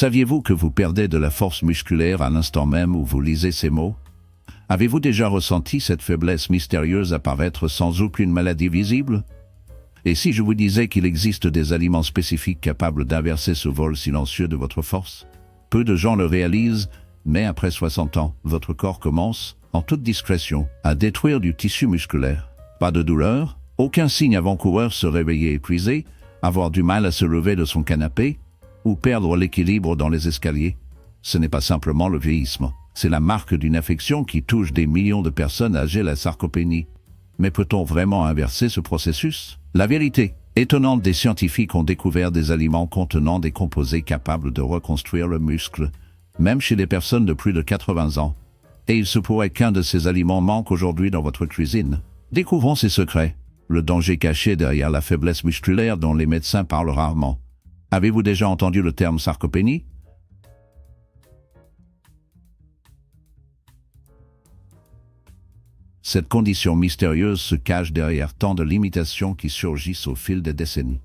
Saviez-vous que vous perdez de la force musculaire à l'instant même où vous lisez ces mots? Avez-vous déjà ressenti cette faiblesse mystérieuse apparaître sans aucune maladie visible? Et si je vous disais qu'il existe des aliments spécifiques capables d'inverser ce vol silencieux de votre force? Peu de gens le réalisent, mais après 60 ans, votre corps commence, en toute discrétion, à détruire du tissu musculaire. Pas de douleur, aucun signe avant-coureur se réveiller épuisé, avoir du mal à se lever de son canapé, ou perdre l'équilibre dans les escaliers. Ce n'est pas simplement le vieillissement, c'est la marque d'une affection qui touche des millions de personnes âgées, la sarcopénie. Mais peut-on vraiment inverser ce processus? La vérité étonnante, des scientifiques ont découvert des aliments contenant des composés capables de reconstruire le muscle, même chez les personnes de plus de 80 ans. Et il se pourrait qu'un de ces aliments manque aujourd'hui dans votre cuisine. Découvrons ses secrets, le danger caché derrière la faiblesse musculaire dont les médecins parlent rarement. Avez-vous déjà entendu le terme sarcopénie? Cette condition mystérieuse se cache derrière tant de limitations qui surgissent au fil des décennies.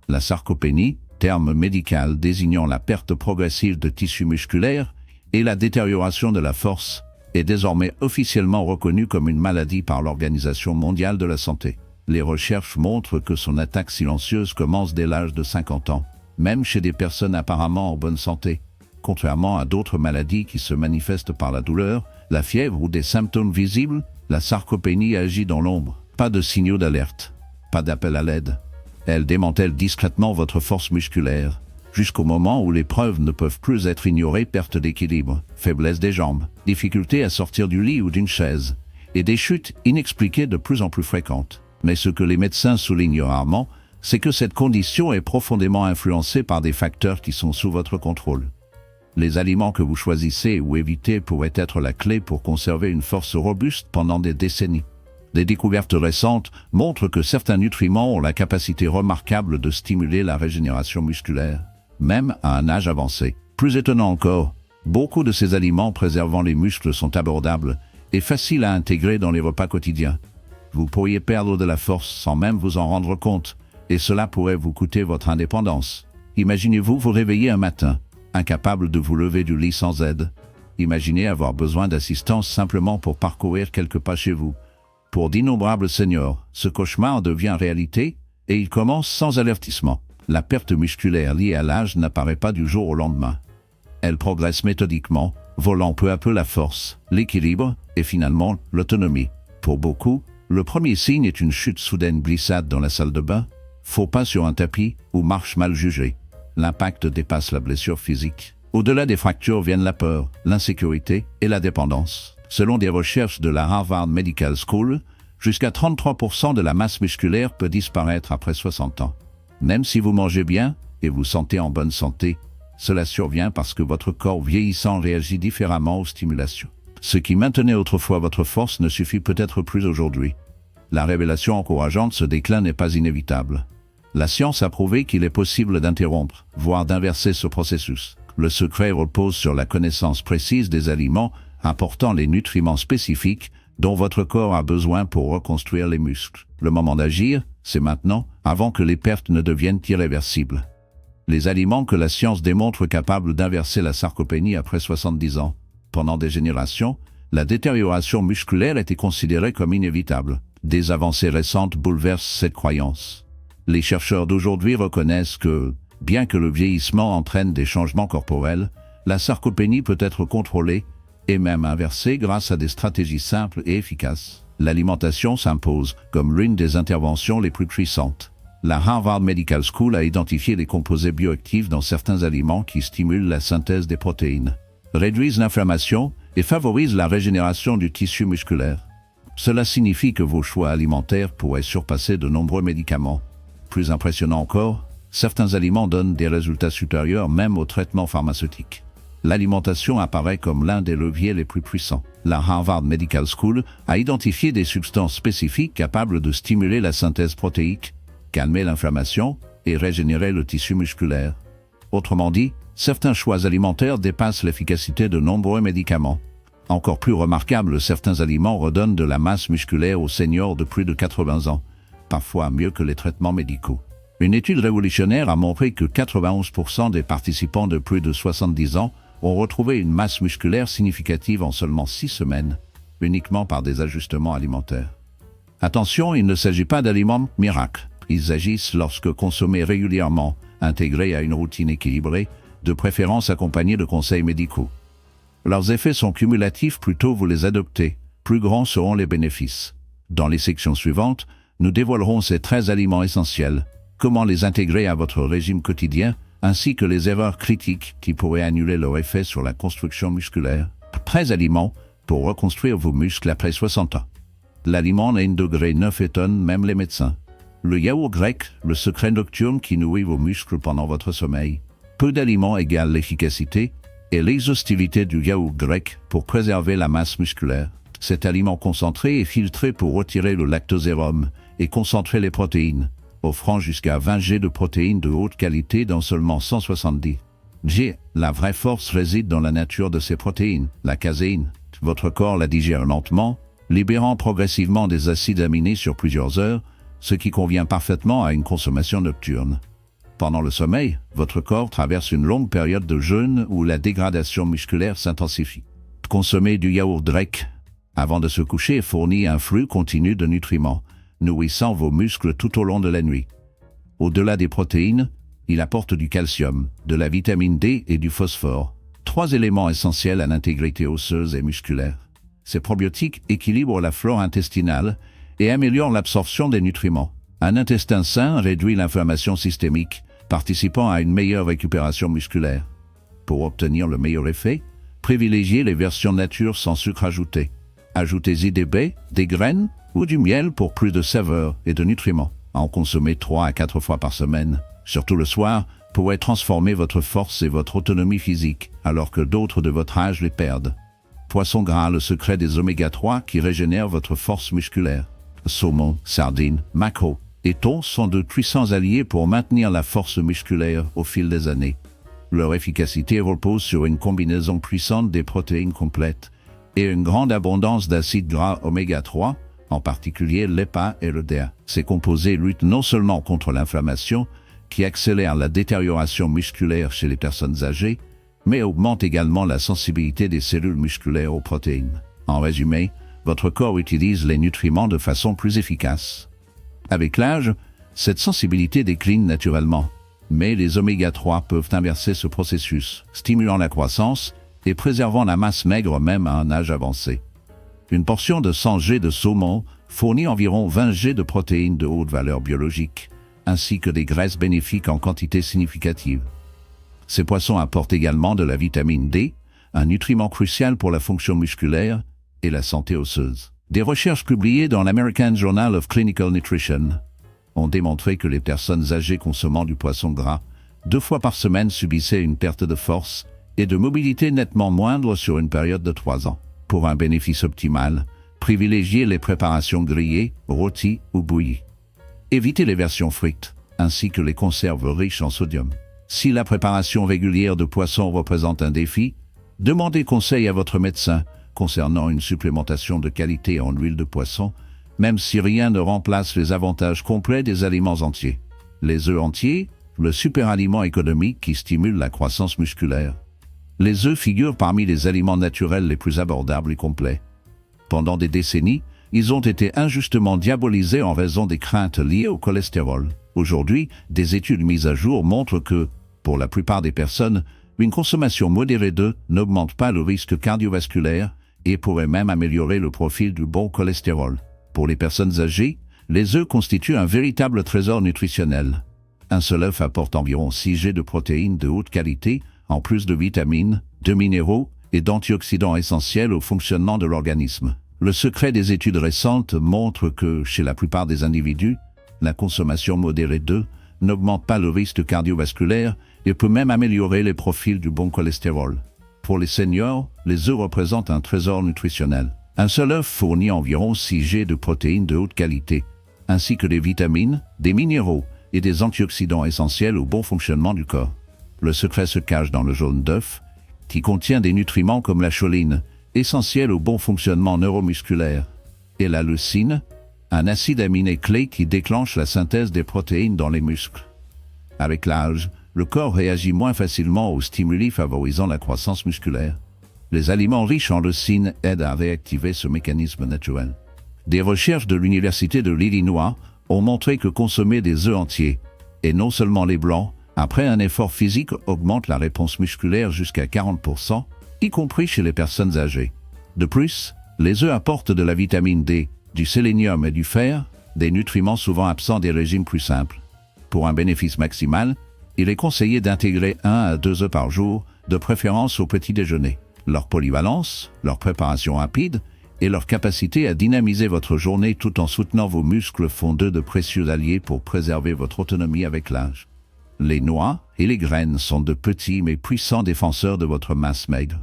La sarcopénie, terme médical désignant la perte progressive de tissu musculaire et la détérioration de la force, est désormais officiellement reconnue comme une maladie par l'Organisation mondiale de la santé. Les recherches montrent que son attaque silencieuse commence dès l'âge de 50 ans, même chez des personnes apparemment en bonne santé. Contrairement à d'autres maladies qui se manifestent par la douleur, la fièvre ou des symptômes visibles, la sarcopénie agit dans l'ombre. Pas de signaux d'alerte, pas d'appel à l'aide. Elle démantèle discrètement votre force musculaire, jusqu'au moment où les preuves ne peuvent plus être ignorées: perte d'équilibre, faiblesse des jambes, difficulté à sortir du lit ou d'une chaise, et des chutes inexpliquées de plus en plus fréquentes. Mais ce que les médecins soulignent rarement, c'est que cette condition est profondément influencée par des facteurs qui sont sous votre contrôle. Les aliments que vous choisissez ou évitez pourraient être la clé pour conserver une force robuste pendant des décennies. Des découvertes récentes montrent que certains nutriments ont la capacité remarquable de stimuler la régénération musculaire, même à un âge avancé. Plus étonnant encore, beaucoup de ces aliments préservant les muscles sont abordables et faciles à intégrer dans les repas quotidiens. Vous pourriez perdre de la force sans même vous en rendre compte, et cela pourrait vous coûter votre indépendance. Imaginez-vous vous réveiller un matin, incapable de vous lever du lit sans aide. Imaginez avoir besoin d'assistance simplement pour parcourir quelques pas chez vous. Pour d'innombrables seniors, ce cauchemar devient réalité et il commence sans avertissement. La perte musculaire liée à l'âge n'apparaît pas du jour au lendemain. Elle progresse méthodiquement, volant peu à peu la force, l'équilibre et finalement l'autonomie. Pour beaucoup, le premier signe est une chute soudaine, glissade dans la salle de bain, faux pas sur un tapis ou marche mal jugée. L'impact dépasse la blessure physique. Au-delà des fractures viennent la peur, l'insécurité et la dépendance. Selon des recherches de la Harvard Medical School, jusqu'à 33% de la masse musculaire peut disparaître après 60 ans. Même si vous mangez bien et vous sentez en bonne santé, cela survient parce que votre corps vieillissant réagit différemment aux stimulations. Ce qui maintenait autrefois votre force ne suffit peut-être plus aujourd'hui. La révélation encourageante: ce déclin n'est pas inévitable. La science a prouvé qu'il est possible d'interrompre, voire d'inverser ce processus. Le secret repose sur la connaissance précise des aliments apportant les nutriments spécifiques dont votre corps a besoin pour reconstruire les muscles. Le moment d'agir, c'est maintenant, avant que les pertes ne deviennent irréversibles. Les aliments que la science démontre capables d'inverser la sarcopénie après 70 ans. Pendant des générations, la détérioration musculaire était considérée comme inévitable. Des avancées récentes bouleversent cette croyance. Les chercheurs d'aujourd'hui reconnaissent que, bien que le vieillissement entraîne des changements corporels, la sarcopénie peut être contrôlée et même inversée grâce à des stratégies simples et efficaces. L'alimentation s'impose comme l'une des interventions les plus puissantes. La Harvard Medical School a identifié des composés bioactifs dans certains aliments qui stimulent la synthèse des protéines, réduisent l'inflammation et favorisent la régénération du tissu musculaire. Cela signifie que vos choix alimentaires pourraient surpasser de nombreux médicaments. Plus impressionnant encore, certains aliments donnent des résultats supérieurs même aux traitements pharmaceutiques. L'alimentation apparaît comme l'un des leviers les plus puissants. La Harvard Medical School a identifié des substances spécifiques capables de stimuler la synthèse protéique, calmer l'inflammation et régénérer le tissu musculaire. Autrement dit, certains choix alimentaires dépassent l'efficacité de nombreux médicaments. Encore plus remarquable, certains aliments redonnent de la masse musculaire aux seniors de plus de 80 ans, parfois mieux que les traitements médicaux. Une étude révolutionnaire a montré que 91% des participants de plus de 70 ans ont retrouvé une masse musculaire significative en seulement 6 semaines, uniquement par des ajustements alimentaires. Attention, il ne s'agit pas d'aliments miracles. Ils agissent lorsque consommés régulièrement, intégrés à une routine équilibrée, de préférence accompagnés de conseils médicaux. Leurs effets sont cumulatifs, plus tôt vous les adoptez, plus grands seront les bénéfices. Dans les sections suivantes, nous dévoilerons ces 13 aliments essentiels, comment les intégrer à votre régime quotidien, ainsi que les erreurs critiques qui pourraient annuler leur effet sur la construction musculaire. 13 aliments pour reconstruire vos muscles après 60 ans. L'aliment à 1 degré 9 étonne même les médecins. Le yaourt grec, le secret nocturne qui nourrit vos muscles pendant votre sommeil. Peu d'aliments égale l'efficacité et l'exhaustivité du yaourt grec pour préserver la masse musculaire. Cet aliment concentré est filtré pour retirer le lactosérum et concentrer les protéines, offrant jusqu'à 20 g de protéines de haute qualité dans seulement 170 g. La vraie force réside dans la nature de ces protéines, la caséine. Votre corps la digère lentement, libérant progressivement des acides aminés sur plusieurs heures, ce qui convient parfaitement à une consommation nocturne. Pendant le sommeil, votre corps traverse une longue période de jeûne où la dégradation musculaire s'intensifie. Consommer du yaourt grec avant de se coucher fournit un flux continu de nutriments, nourrissant vos muscles tout au long de la nuit. Au-delà des protéines, il apporte du calcium, de la vitamine D et du phosphore, 3 éléments essentiels à l'intégrité osseuse et musculaire. Ces probiotiques équilibrent la flore intestinale et améliorent l'absorption des nutriments. Un intestin sain réduit l'inflammation systémique, participant à une meilleure récupération musculaire. Pour obtenir le meilleur effet, privilégiez les versions nature sans sucre ajouté. Ajoutez-y des baies, des graines ou du miel pour plus de saveur et de nutriments. En consommer 3 à 4 fois par semaine, surtout le soir, pourrait transformer votre force et votre autonomie physique, alors que d'autres de votre âge les perdent. Poisson gras, le secret des oméga 3 qui régénèrent votre force musculaire. Saumon, sardines, maquereaux et thon sont de puissants alliés pour maintenir la force musculaire au fil des années. Leur efficacité repose sur une combinaison puissante des protéines complètes et une grande abondance d'acides gras oméga 3, en particulier l'EPA et le DHA. Ces composés luttent non seulement contre l'inflammation, qui accélère la détérioration musculaire chez les personnes âgées, mais augmente également la sensibilité des cellules musculaires aux protéines. En résumé, votre corps utilise les nutriments de façon plus efficace. Avec l'âge, cette sensibilité décline naturellement, mais les oméga 3 peuvent inverser ce processus, stimulant la croissance et préservant la masse maigre même à un âge avancé. Une portion de 100 g de saumon fournit environ 20 g de protéines de haute valeur biologique, ainsi que des graisses bénéfiques en quantité significative. Ces poissons apportent également de la vitamine D, un nutriment crucial pour la fonction musculaire et la santé osseuse. Des recherches publiées dans l'American Journal of Clinical Nutrition ont démontré que les personnes âgées consommant du poisson gras 2 fois par semaine subissaient une perte de force et de mobilité nettement moindre sur une période de 3 ans. Pour un bénéfice optimal, privilégiez les préparations grillées, rôties ou bouillies. Évitez les versions frites, ainsi que les conserves riches en sodium. Si la préparation régulière de poissons représente un défi, demandez conseil à votre médecin concernant une supplémentation de qualité en huile de poisson, même si rien ne remplace les avantages complets des aliments entiers. Les œufs entiers, le super-aliment économique qui stimule la croissance musculaire. Les œufs figurent parmi les aliments naturels les plus abordables et complets. Pendant des décennies, ils ont été injustement diabolisés en raison des craintes liées au cholestérol. Aujourd'hui, des études mises à jour montrent que, pour la plupart des personnes, une consommation modérée d'œufs n'augmente pas le risque cardiovasculaire et pourrait même améliorer le profil du bon cholestérol. Pour les personnes âgées, les œufs constituent un véritable trésor nutritionnel. Un seul œuf apporte environ 6 g de protéines de haute qualité, en plus de vitamines, de minéraux et d'antioxydants essentiels au fonctionnement de l'organisme. Le secret des études récentes montre que, chez la plupart des individus, la consommation modérée d'œufs n'augmente pas le risque cardiovasculaire et peut même améliorer les profils du bon cholestérol. Pour les seniors, les œufs représentent un trésor nutritionnel. Un seul œuf fournit environ 6 g de protéines de haute qualité, ainsi que des vitamines, des minéraux et des antioxydants essentiels au bon fonctionnement du corps. Le secret se cache dans le jaune d'œuf, qui contient des nutriments comme la choline, essentiel au bon fonctionnement neuromusculaire, et la leucine, un acide aminé clé qui déclenche la synthèse des protéines dans les muscles. Avec l'âge, le corps réagit moins facilement aux stimuli favorisant la croissance musculaire. Les aliments riches en leucine aident à réactiver ce mécanisme naturel. Des recherches de l'Université de l'Illinois ont montré que consommer des œufs entiers, et non seulement les blancs, après un effort physique augmente la réponse musculaire jusqu'à 40%, y compris chez les personnes âgées. De plus, les œufs apportent de la vitamine D, du sélénium et du fer, des nutriments souvent absents des régimes plus simples. Pour un bénéfice maximal, il est conseillé d'intégrer 1 à 2 œufs par jour, de préférence au petit déjeuner. Leur polyvalence, leur préparation rapide et leur capacité à dynamiser votre journée tout en soutenant vos muscles font d'eux de précieux alliés pour préserver votre autonomie avec l'âge. Les noix et les graines sont de petits mais puissants défenseurs de votre masse maigre.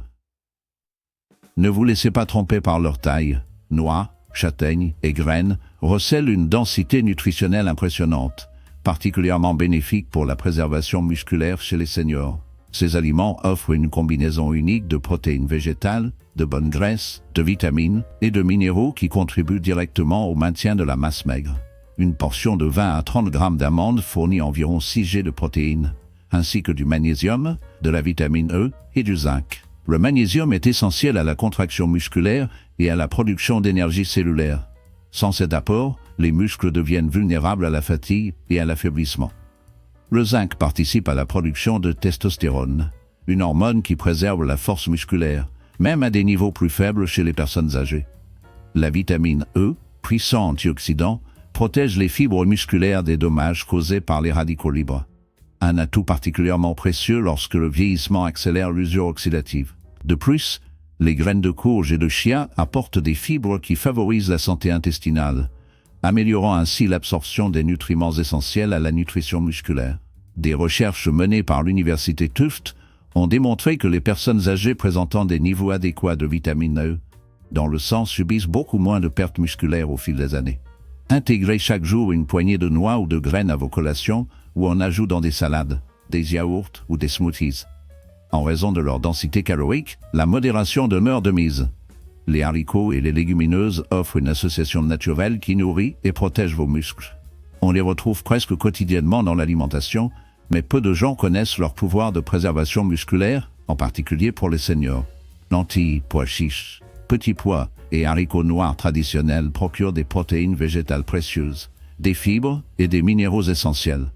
Ne vous laissez pas tromper par leur taille. Noix, châtaignes et graines recèlent une densité nutritionnelle impressionnante, particulièrement bénéfique pour la préservation musculaire chez les seniors. Ces aliments offrent une combinaison unique de protéines végétales, de bonnes graisses, de vitamines et de minéraux qui contribuent directement au maintien de la masse maigre. Une portion de 20 à 30 grammes d'amandes fournit environ 6 g de protéines, ainsi que du magnésium, de la vitamine E et du zinc. Le magnésium est essentiel à la contraction musculaire et à la production d'énergie cellulaire. Sans cet apport, les muscles deviennent vulnérables à la fatigue et à l'affaiblissement. Le zinc participe à la production de testostérone, une hormone qui préserve la force musculaire, même à des niveaux plus faibles chez les personnes âgées. La vitamine E, puissant antioxydant, protège les fibres musculaires des dommages causés par les radicaux libres. Un atout particulièrement précieux lorsque le vieillissement accélère l'usure oxydative. De plus, les graines de courge et de chia apportent des fibres qui favorisent la santé intestinale, améliorant ainsi l'absorption des nutriments essentiels à la nutrition musculaire. Des recherches menées par l'Université Tufts ont démontré que les personnes âgées présentant des niveaux adéquats de vitamine E dans le sang subissent beaucoup moins de pertes musculaires au fil des années. Intégrez chaque jour une poignée de noix ou de graines à vos collations ou en ajout dans des salades, des yaourts ou des smoothies. En raison de leur densité calorique, la modération demeure de mise. Les haricots et les légumineuses offrent une association naturelle qui nourrit et protège vos muscles. On les retrouve presque quotidiennement dans l'alimentation, mais peu de gens connaissent leur pouvoir de préservation musculaire, en particulier pour les seniors. Lentilles, pois chiches, petits pois et haricots noirs traditionnels procurent des protéines végétales précieuses, des fibres et des minéraux essentiels.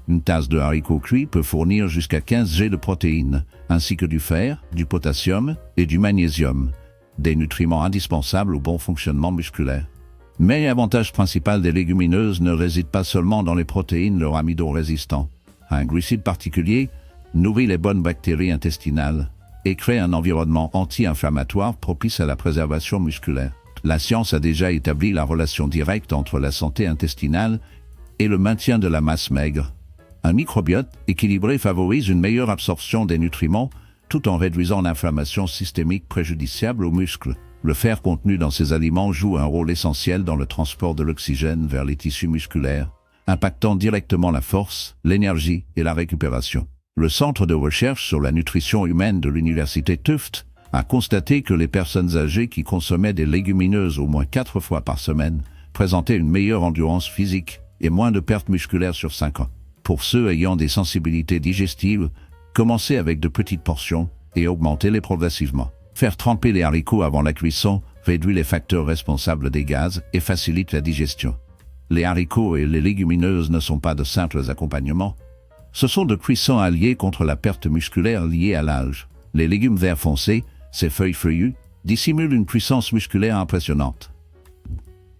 Une tasse de haricots cuits peut fournir jusqu'à 15 g de protéines, ainsi que du fer, du potassium et du magnésium, des nutriments indispensables au bon fonctionnement musculaire. Mais l'avantage principal des légumineuses ne réside pas seulement dans les protéines leur amido-résistant. Un glucide particulier nourrit les bonnes bactéries intestinales et crée un environnement anti-inflammatoire propice à la préservation musculaire. La science a déjà établi la relation directe entre la santé intestinale et le maintien de la masse maigre. Un microbiote équilibré favorise une meilleure absorption des nutriments tout en réduisant l'inflammation systémique préjudiciable aux muscles. Le fer contenu dans ces aliments joue un rôle essentiel dans le transport de l'oxygène vers les tissus musculaires, impactant directement la force, l'énergie et la récupération. Le Centre de recherche sur la nutrition humaine de l'Université Tufts a constaté que les personnes âgées qui consommaient des légumineuses au moins 4 fois par semaine présentaient une meilleure endurance physique et moins de pertes musculaires sur 5 ans. Pour ceux ayant des sensibilités digestives, commencez avec de petites portions et augmentez-les progressivement. Faire tremper les haricots avant la cuisson réduit les facteurs responsables des gaz et facilite la digestion. Les haricots et les légumineuses ne sont pas de simples accompagnements. Ce sont de puissants alliés contre la perte musculaire liée à l'âge. Les légumes verts foncés, ces feuilles feuillues, dissimulent une puissance musculaire impressionnante.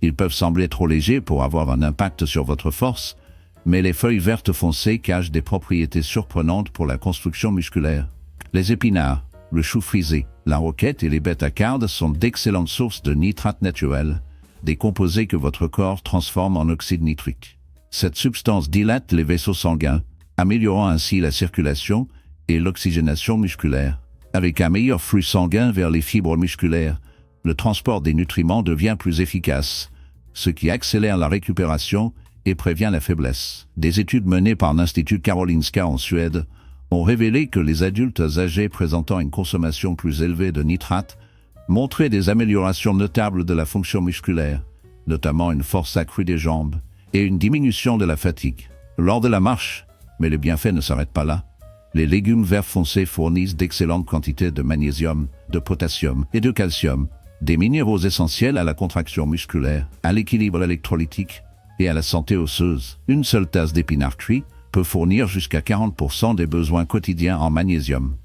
Ils peuvent sembler trop légers pour avoir un impact sur votre force, mais les feuilles vertes foncées cachent des propriétés surprenantes pour la construction musculaire. Les épinards, le chou frisé, la roquette et les bêta-cardes sont d'excellentes sources de nitrates naturels, des composés que votre corps transforme en oxyde nitrique. Cette substance dilate les vaisseaux sanguins, améliorant ainsi la circulation et l'oxygénation musculaire. Avec un meilleur flux sanguin vers les fibres musculaires, le transport des nutriments devient plus efficace, ce qui accélère la récupération et prévient la faiblesse. Des études menées par l'Institut Karolinska en Suède ont révélé que les adultes âgés présentant une consommation plus élevée de nitrates montraient des améliorations notables de la fonction musculaire, notamment une force accrue des jambes et une diminution de la fatigue. Lors de la marche, Mais les bienfaits ne s'arrêtent pas là. Les légumes verts foncés fournissent d'excellentes quantités de magnésium, de potassium et de calcium, des minéraux essentiels à la contraction musculaire, à l'équilibre électrolytique et à la santé osseuse. Une seule tasse d'épinards cuits peut fournir jusqu'à 40% des besoins quotidiens en magnésium.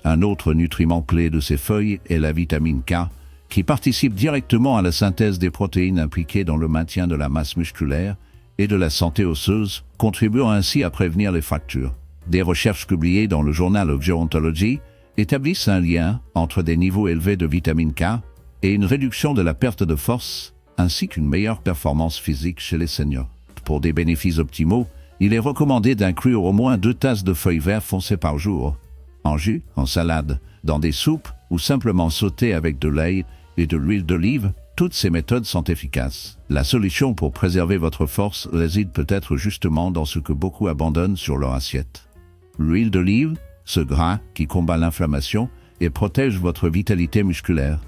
Un autre nutriment clé de ces feuilles est la vitamine K, qui participe directement à la synthèse des protéines impliquées dans le maintien de la masse musculaire et de la santé osseuse, contribuant ainsi à prévenir les fractures. Des recherches publiées dans le Journal of Gerontology établissent un lien entre des niveaux élevés de vitamine K et une réduction de la perte de force, ainsi qu'une meilleure performance physique chez les seniors. Pour des bénéfices optimaux, il est recommandé d'inclure au moins 2 tasses de feuilles vertes foncées par jour, en jus, en salade, dans des soupes ou simplement sautées avec de l'ail et de l'huile d'olive. Toutes ces méthodes sont efficaces. La solution pour préserver votre force réside peut-être justement dans ce que beaucoup abandonnent sur leur assiette. L'huile d'olive, ce gras qui combat l'inflammation et protège votre vitalité musculaire.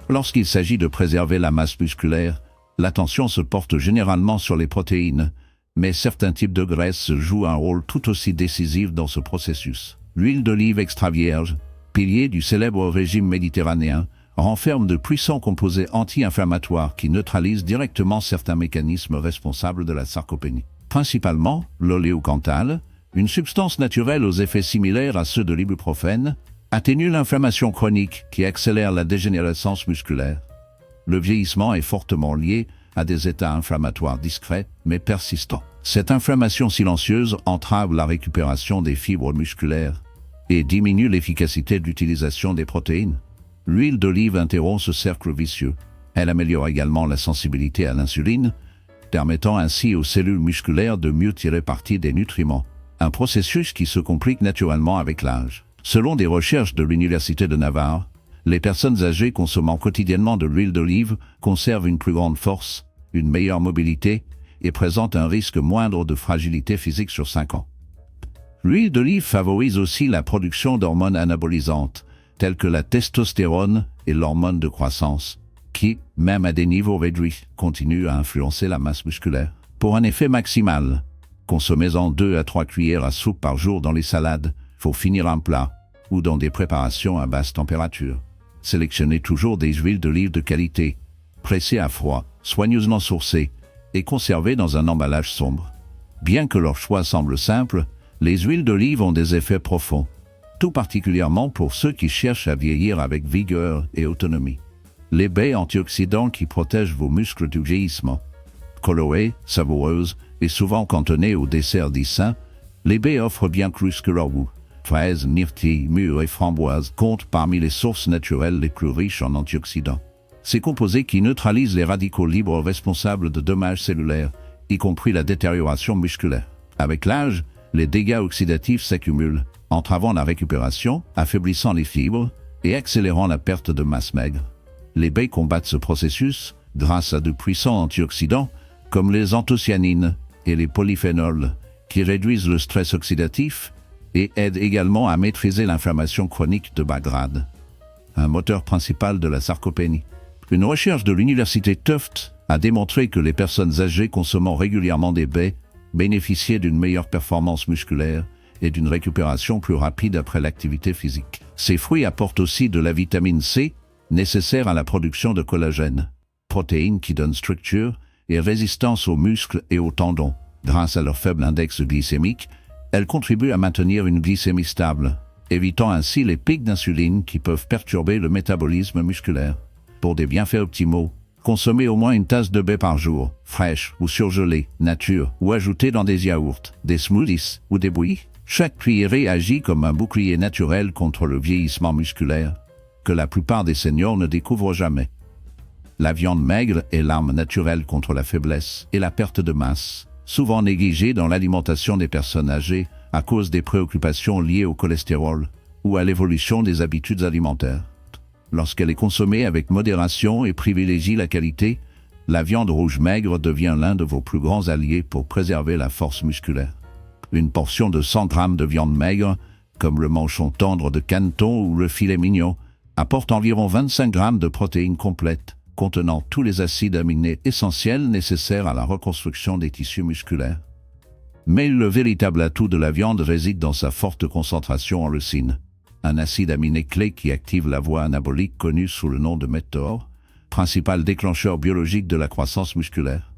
Lorsqu'il s'agit de préserver la masse musculaire, l'attention se porte généralement sur les protéines, mais certains types de graisses jouent un rôle tout aussi décisif dans ce processus. L'huile d'olive extra vierge, pilier du célèbre régime méditerranéen, renferme de puissants composés anti-inflammatoires qui neutralisent directement certains mécanismes responsables de la sarcopénie. Principalement, l'oléocanthal, une substance naturelle aux effets similaires à ceux de l'ibuprofène, atténue l'inflammation chronique qui accélère la dégénérescence musculaire. Le vieillissement est fortement lié à des états inflammatoires discrets mais persistants. Cette inflammation silencieuse entrave la récupération des fibres musculaires et diminue l'efficacité de l'utilisation des protéines. L'huile d'olive interrompt ce cercle vicieux. Elle améliore également la sensibilité à l'insuline, permettant ainsi aux cellules musculaires de mieux tirer parti des nutriments, un processus qui se complique naturellement avec l'âge. Selon des recherches de l'Université de Navarre, les personnes âgées consommant quotidiennement de l'huile d'olive conservent une plus grande force, une meilleure mobilité et présentent un risque moindre de fragilité physique sur 5 ans. L'huile d'olive favorise aussi la production d'hormones anabolisantes, telles que la testostérone et l'hormone de croissance, qui, même à des niveaux réduits, continuent à influencer la masse musculaire. Pour un effet maximal, consommez-en 2 à 3 cuillères à soupe par jour dans les salades, pour finir un plat, ou dans des préparations à basse température. Sélectionnez toujours des huiles d'olive de qualité, pressées à froid, soigneusement sourcées, et conservées dans un emballage sombre. Bien que leur choix semble simple, les huiles d'olive ont des effets profonds, tout particulièrement pour ceux qui cherchent à vieillir avec vigueur et autonomie. Les baies antioxydants qui protègent vos muscles du vieillissement. Colorées, savoureuses et souvent cantonnées au dessert sain, les baies offrent bien plus que leur goût. Fraises, myrtilles, mûres et framboises comptent parmi les sources naturelles les plus riches en antioxydants. Ces composés qui neutralisent les radicaux libres responsables de dommages cellulaires, y compris la détérioration musculaire. Avec l'âge, les dégâts oxydatifs s'accumulent, entravant la récupération, affaiblissant les fibres et accélérant la perte de masse maigre. Les baies combattent ce processus grâce à de puissants antioxydants comme les anthocyanines et les polyphénols qui réduisent le stress oxydatif et aident également à maîtriser l'inflammation chronique de bas grade, un moteur principal de la sarcopénie. Une recherche de l'université Tufts a démontré que les personnes âgées consommant régulièrement des baies bénéficiaient d'une meilleure performance musculaire et d'une récupération plus rapide après l'activité physique. Ces fruits apportent aussi de la vitamine C, nécessaire à la production de collagène, protéines qui donnent structure et résistance aux muscles et aux tendons. Grâce à leur faible index glycémique, elles contribuent à maintenir une glycémie stable, évitant ainsi les pics d'insuline qui peuvent perturber le métabolisme musculaire. Pour des bienfaits optimaux, consommez au moins une tasse de baie par jour, fraîche ou surgelée, nature, ou ajoutée dans des yaourts, des smoothies ou des bouillies. Chaque cuillerée agit comme un bouclier naturel contre le vieillissement musculaire, que la plupart des seniors ne découvrent jamais. La viande maigre est l'arme naturelle contre la faiblesse et la perte de masse, souvent négligée dans l'alimentation des personnes âgées à cause des préoccupations liées au cholestérol ou à l'évolution des habitudes alimentaires. Lorsqu'elle est consommée avec modération et privilégie la qualité, la viande rouge maigre devient l'un de vos plus grands alliés pour préserver la force musculaire. Une portion de 100 g de viande maigre, comme le manchon tendre de canneton ou le filet mignon, apporte environ 25 g de protéines complètes, contenant tous les acides aminés essentiels nécessaires à la reconstruction des tissus musculaires. Mais le véritable atout de la viande réside dans sa forte concentration en leucine, un acide aminé clé qui active la voie anabolique connue sous le nom de mTOR, principal déclencheur biologique de la croissance musculaire.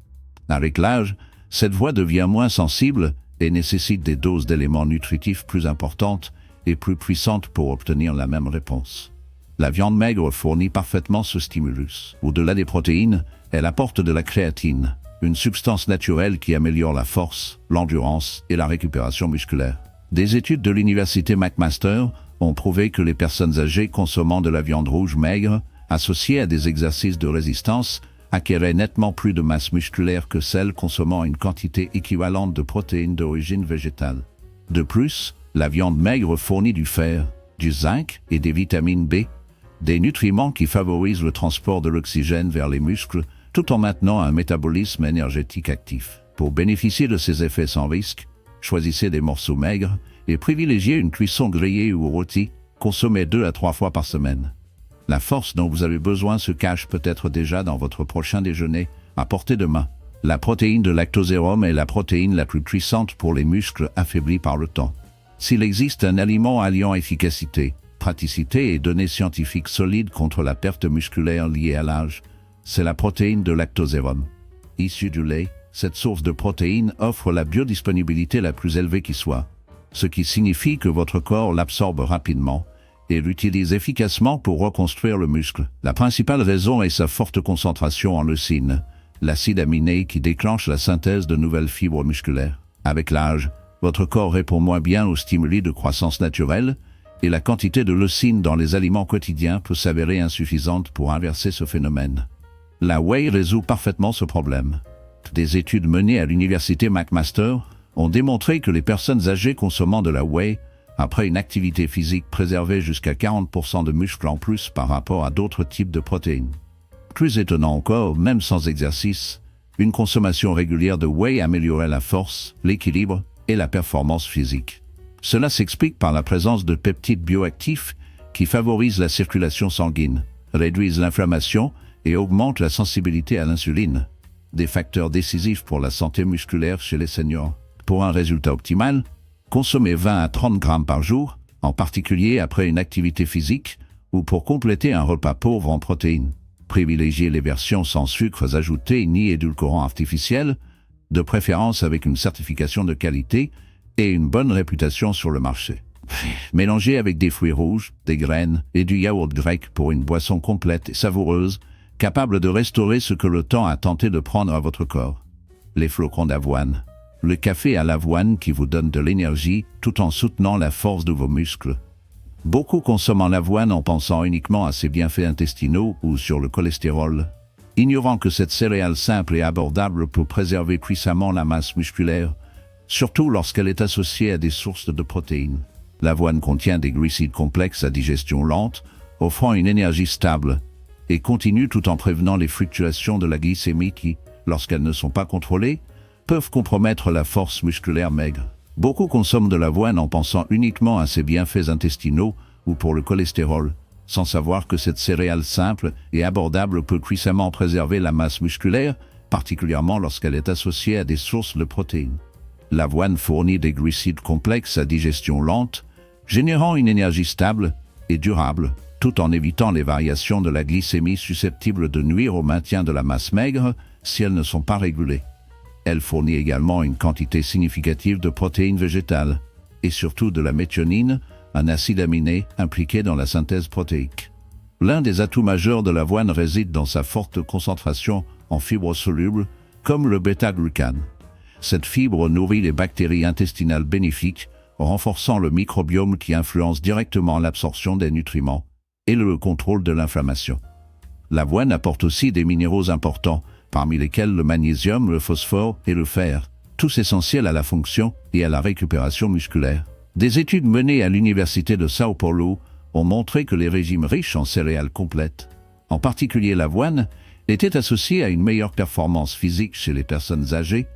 Avec l'âge, cette voie devient moins sensible et nécessite des doses d'éléments nutritifs plus importantes et plus puissantes pour obtenir la même réponse. La viande maigre fournit parfaitement ce stimulus. Au-delà des protéines, elle apporte de la créatine, une substance naturelle qui améliore la force, l'endurance et la récupération musculaire. Des études de l'université McMaster ont prouvé que les personnes âgées consommant de la viande rouge maigre, associée à des exercices de résistance, acquéraient nettement plus de masse musculaire que celles consommant une quantité équivalente de protéines d'origine végétale. De plus, la viande maigre fournit du fer, du zinc et des vitamines B, des nutriments qui favorisent le transport de l'oxygène vers les muscles, tout en maintenant un métabolisme énergétique actif. Pour bénéficier de ces effets sans risque, choisissez des morceaux maigres et privilégiez une cuisson grillée ou rôtie, consommée 2 à 3 fois par semaine. La force dont vous avez besoin se cache peut-être déjà dans votre prochain déjeuner, à portée de main. La protéine de lactosérum est la protéine la plus puissante pour les muscles affaiblis par le temps. S'il existe un aliment alliant efficacité, praticité et données scientifiques solides contre la perte musculaire liée à l'âge, c'est la protéine de lactosérum. Issue du lait, cette source de protéines offre la biodisponibilité la plus élevée qui soit, ce qui signifie que votre corps l'absorbe rapidement et l'utilise efficacement pour reconstruire le muscle. La principale raison est sa forte concentration en leucine, l'acide aminé qui déclenche la synthèse de nouvelles fibres musculaires. Avec l'âge, votre corps répond moins bien aux stimuli de croissance naturelle et la quantité de leucine dans les aliments quotidiens peut s'avérer insuffisante pour inverser ce phénomène. La whey résout parfaitement ce problème. Des études menées à l'université McMaster ont démontré que les personnes âgées consommant de la whey après une activité physique préservait jusqu'à 40% de muscles en plus par rapport à d'autres types de protéines. Plus étonnant encore, même sans exercice, une consommation régulière de whey améliorait la force, l'équilibre et la performance physique. Cela s'explique par la présence de peptides bioactifs qui favorisent la circulation sanguine, réduisent l'inflammation et augmentent la sensibilité à l'insuline, des facteurs décisifs pour la santé musculaire chez les seniors. Pour un résultat optimal, consommez 20 à 30 grammes par jour, en particulier après une activité physique ou pour compléter un repas pauvre en protéines. Privilégiez les versions sans sucres ajoutés ni édulcorants artificiels, de préférence avec une certification de qualité et une bonne réputation sur le marché. Mélangez avec des fruits rouges, des graines et du yaourt grec pour une boisson complète et savoureuse, capable de restaurer ce que le temps a tenté de prendre à votre corps. Les flocons d'avoine. Le café à l'avoine qui vous donne de l'énergie tout en soutenant la force de vos muscles. Beaucoup consomment l'avoine en pensant uniquement à ses bienfaits intestinaux ou sur le cholestérol, ignorant que cette céréale simple et abordable peut préserver puissamment la masse musculaire, surtout lorsqu'elle est associée à des sources de protéines. L'avoine contient des glucides complexes à digestion lente, offrant une énergie stable et continue tout en prévenant les fluctuations de la glycémie qui, lorsqu'elles ne sont pas contrôlées, peuvent compromettre la force musculaire maigre. Beaucoup consomment de l'avoine en pensant uniquement à ses bienfaits intestinaux ou pour le cholestérol, sans savoir que cette céréale simple et abordable peut puissamment préserver la masse musculaire, particulièrement lorsqu'elle est associée à des sources de protéines. L'avoine fournit des glucides complexes à digestion lente, générant une énergie stable et durable, tout en évitant les variations de la glycémie susceptibles de nuire au maintien de la masse maigre si elles ne sont pas régulées. Elle fournit également une quantité significative de protéines végétales, et surtout de la méthionine, un acide aminé impliqué dans la synthèse protéique. L'un des atouts majeurs de l'avoine réside dans sa forte concentration en fibres solubles, comme le bêta-glucane. Cette fibre nourrit les bactéries intestinales bénéfiques, renforçant le microbiome qui influence directement l'absorption des nutriments et le contrôle de l'inflammation. L'avoine apporte aussi des minéraux importants, parmi lesquels le magnésium, le phosphore et le fer, tous essentiels à la fonction et à la récupération musculaire. Des études menées à l'université de São Paulo ont montré que les régimes riches en céréales complètes, en particulier l'avoine, étaient associés à une meilleure performance physique chez les personnes âgées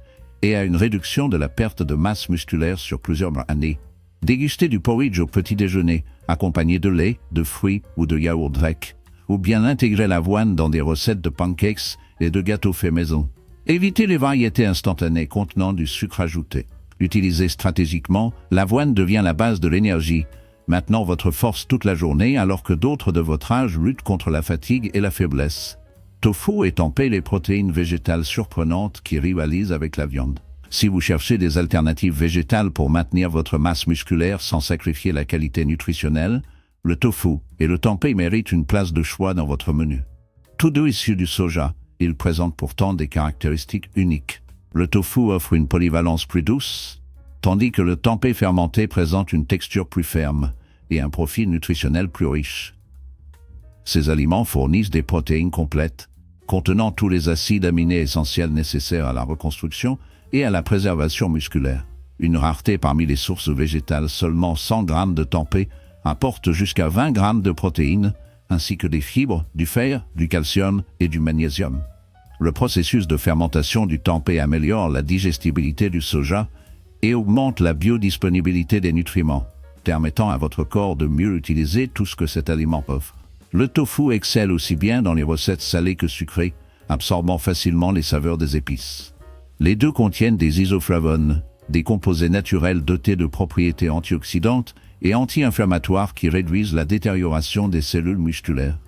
et à une réduction de la perte de masse musculaire sur plusieurs années. Dégustez du porridge au petit déjeuner, accompagné de lait, de fruits ou de yaourt grec, ou bien intégrer l'avoine dans des recettes de pancakes et de gâteaux faits maison. Évitez les variétés instantanées contenant du sucre ajouté. Utilisée stratégiquement, l'avoine devient la base de l'énergie, maintenant votre force toute la journée alors que d'autres de votre âge luttent contre la fatigue et la faiblesse. Tofu est tempé les protéines végétales surprenantes qui rivalisent avec la viande. Si vous cherchez des alternatives végétales pour maintenir votre masse musculaire sans sacrifier la qualité nutritionnelle, le tofu et le tempeh méritent une place de choix dans votre menu. Tous deux issus du soja, ils présentent pourtant des caractéristiques uniques. Le tofu offre une polyvalence plus douce, tandis que le tempeh fermenté présente une texture plus ferme et un profil nutritionnel plus riche. Ces aliments fournissent des protéines complètes, contenant tous les acides aminés essentiels nécessaires à la reconstruction et à la préservation musculaire. Une rareté parmi les sources végétales, seulement 100 g de tempeh apporte jusqu'à 20 g de protéines, ainsi que des fibres, du fer, du calcium et du magnésium. Le processus de fermentation du tempeh améliore la digestibilité du soja et augmente la biodisponibilité des nutriments, permettant à votre corps de mieux utiliser tout ce que cet aliment offre. Le tofu excelle aussi bien dans les recettes salées que sucrées, absorbant facilement les saveurs des épices. Les deux contiennent des isoflavones, des composés naturels dotés de propriétés antioxydantes et anti-inflammatoires qui réduisent la détérioration des cellules musculaires.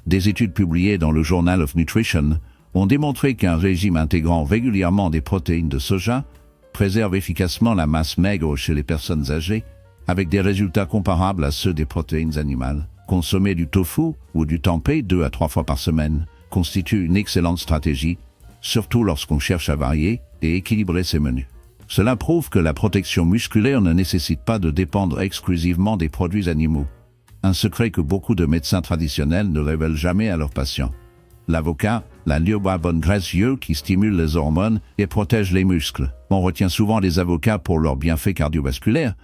Des études publiées dans le Journal of Nutrition ont démontré qu'un régime intégrant régulièrement des protéines de soja préserve efficacement la masse maigre chez les personnes âgées, avec des résultats comparables à ceux des protéines animales. Consommer du tofu ou du tempeh 2 à 3 fois par semaine constitue une excellente stratégie, surtout lorsqu'on cherche à varier et équilibrer ses menus. Cela prouve que la protection musculaire ne nécessite pas de dépendre exclusivement des produits animaux, un secret que beaucoup de médecins traditionnels ne révèlent jamais à leurs patients. L'avocat, la lieu bonne graisse qui stimule les hormones et protège les muscles. On retient souvent les avocats pour leurs bienfaits cardiovasculaires,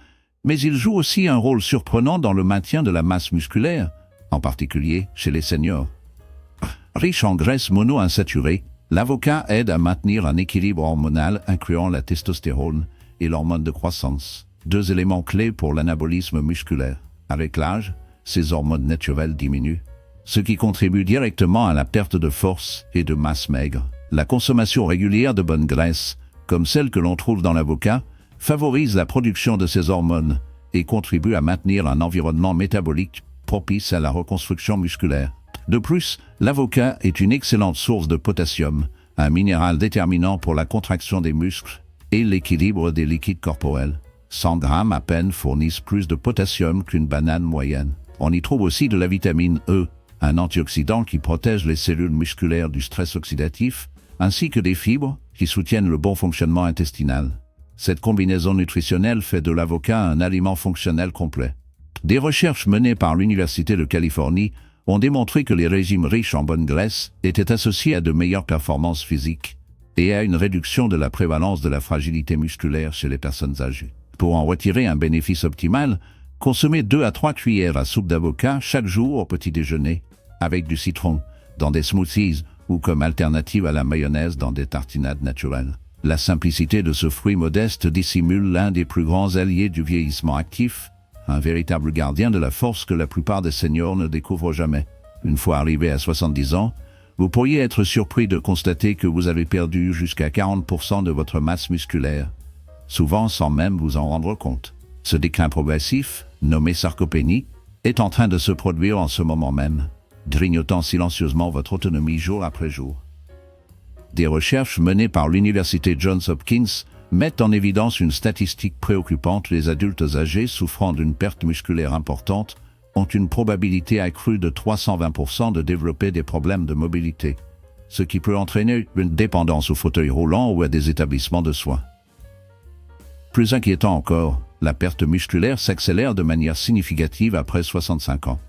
mais ils jouent aussi un rôle surprenant dans le maintien de la masse musculaire, en particulier chez les seniors. Riche en graisses monoinsaturées, l'avocat aide à maintenir un équilibre hormonal incluant la testostérone et l'hormone de croissance, deux éléments clés pour l'anabolisme musculaire. Avec l'âge, ces hormones naturelles diminuent, ce qui contribue directement à la perte de force et de masse maigre. La consommation régulière de bonnes graisses, comme celle que l'on trouve dans l'avocat, favorise la production de ces hormones et contribue à maintenir un environnement métabolique propice à la reconstruction musculaire. De plus, l'avocat est une excellente source de potassium, un minéral déterminant pour la contraction des muscles et l'équilibre des liquides corporels. 100 grammes à peine fournissent plus de potassium qu'une banane moyenne. On y trouve aussi de la vitamine E, un antioxydant qui protège les cellules musculaires du stress oxydatif, ainsi que des fibres qui soutiennent le bon fonctionnement intestinal. Cette combinaison nutritionnelle fait de l'avocat un aliment fonctionnel complet. Des recherches menées par l'Université de Californie ont démontré que les régimes riches en bonnes graisses étaient associés à de meilleures performances physiques et à une réduction de la prévalence de la fragilité musculaire chez les personnes âgées. Pour en retirer un bénéfice optimal, consommez 2 à 3 cuillères à soupe d'avocat chaque jour au petit déjeuner, avec du citron, dans des smoothies ou comme alternative à la mayonnaise dans des tartinades naturelles. La simplicité de ce fruit modeste dissimule l'un des plus grands alliés du vieillissement actif, un véritable gardien de la force que la plupart des seniors ne découvrent jamais. Une fois arrivé à 70 ans, vous pourriez être surpris de constater que vous avez perdu jusqu'à 40% de votre masse musculaire, souvent sans même vous en rendre compte. Ce déclin progressif, nommé sarcopénie, est en train de se produire en ce moment même, grignotant silencieusement votre autonomie jour après jour. Des recherches menées par l'Université Johns Hopkins mettent en évidence une statistique préoccupante. Les adultes âgés souffrant d'une perte musculaire importante ont une probabilité accrue de 320% de développer des problèmes de mobilité, ce qui peut entraîner une dépendance au fauteuil roulant ou à des établissements de soins. Plus inquiétant encore, la perte musculaire s'accélère de manière significative après 65 ans.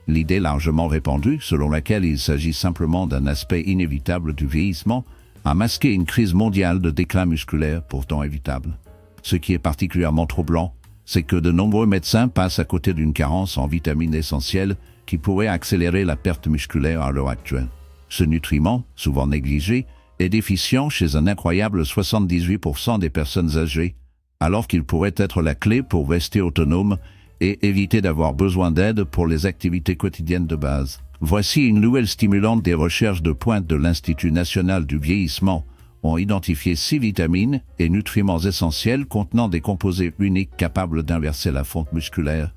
L'idée largement répandue, selon laquelle il s'agit simplement d'un aspect inévitable du vieillissement, a masqué une crise mondiale de déclin musculaire pourtant évitable. Ce qui est particulièrement troublant, c'est que de nombreux médecins passent à côté d'une carence en vitamines essentielles qui pourrait accélérer la perte musculaire à l'heure actuelle. Ce nutriment, souvent négligé, est déficient chez un incroyable 78% des personnes âgées, alors qu'il pourrait être la clé pour rester autonome et éviter d'avoir besoin d'aide pour les activités quotidiennes de base. Voici une nouvelle stimulante des recherches de pointe de l'Institut national du vieillissement ont identifié 6 vitamines et nutriments essentiels contenant des composés uniques capables d'inverser la fonte musculaire,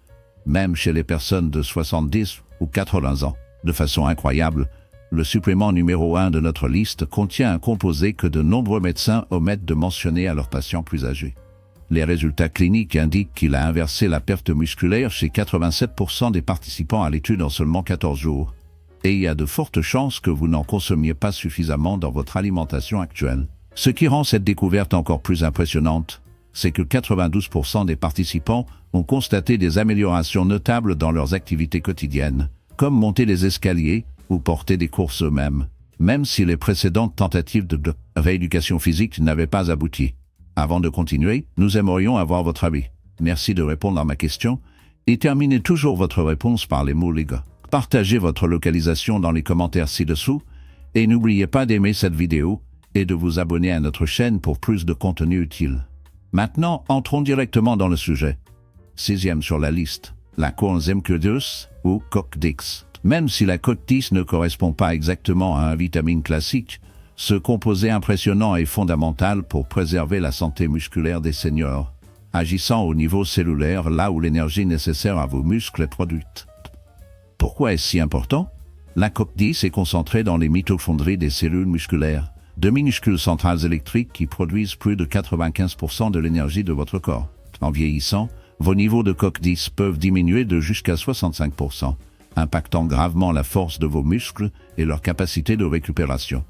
même chez les personnes de 70 ou 80 ans. De façon incroyable, le supplément numéro 1 de notre liste contient un composé que de nombreux médecins omettent de mentionner à leurs patients plus âgés. Les résultats cliniques indiquent qu'il a inversé la perte musculaire chez 87% des participants à l'étude en seulement 14 jours. Et il y a de fortes chances que vous n'en consommiez pas suffisamment dans votre alimentation actuelle. Ce qui rend cette découverte encore plus impressionnante, c'est que 92% des participants ont constaté des améliorations notables dans leurs activités quotidiennes, comme monter les escaliers ou porter des courses eux-mêmes, même si les précédentes tentatives de rééducation physique n'avaient pas abouti. Avant de continuer, nous aimerions avoir votre avis. Merci de répondre à ma question et terminez toujours votre réponse par les mots les gars. Partagez votre localisation dans les commentaires ci-dessous et n'oubliez pas d'aimer cette vidéo et de vous abonner à notre chaîne pour plus de contenu utile. Maintenant, entrons directement dans le sujet. 6e sur la liste, la coenzyme Q10 ou COQ10. Même si la COQ10 ne correspond pas exactement à un vitamine classique, ce composé impressionnant est fondamental pour préserver la santé musculaire des seniors, agissant au niveau cellulaire là où l'énergie nécessaire à vos muscles est produite. Pourquoi est-ce si important? La COQ10 est concentrée dans les mitochondries des cellules musculaires, de minuscules centrales électriques qui produisent plus de 95% de l'énergie de votre corps. En vieillissant, vos niveaux de COQ10 peuvent diminuer de jusqu'à 65%. Impactant gravement la force de vos muscles et leur capacité de récupération.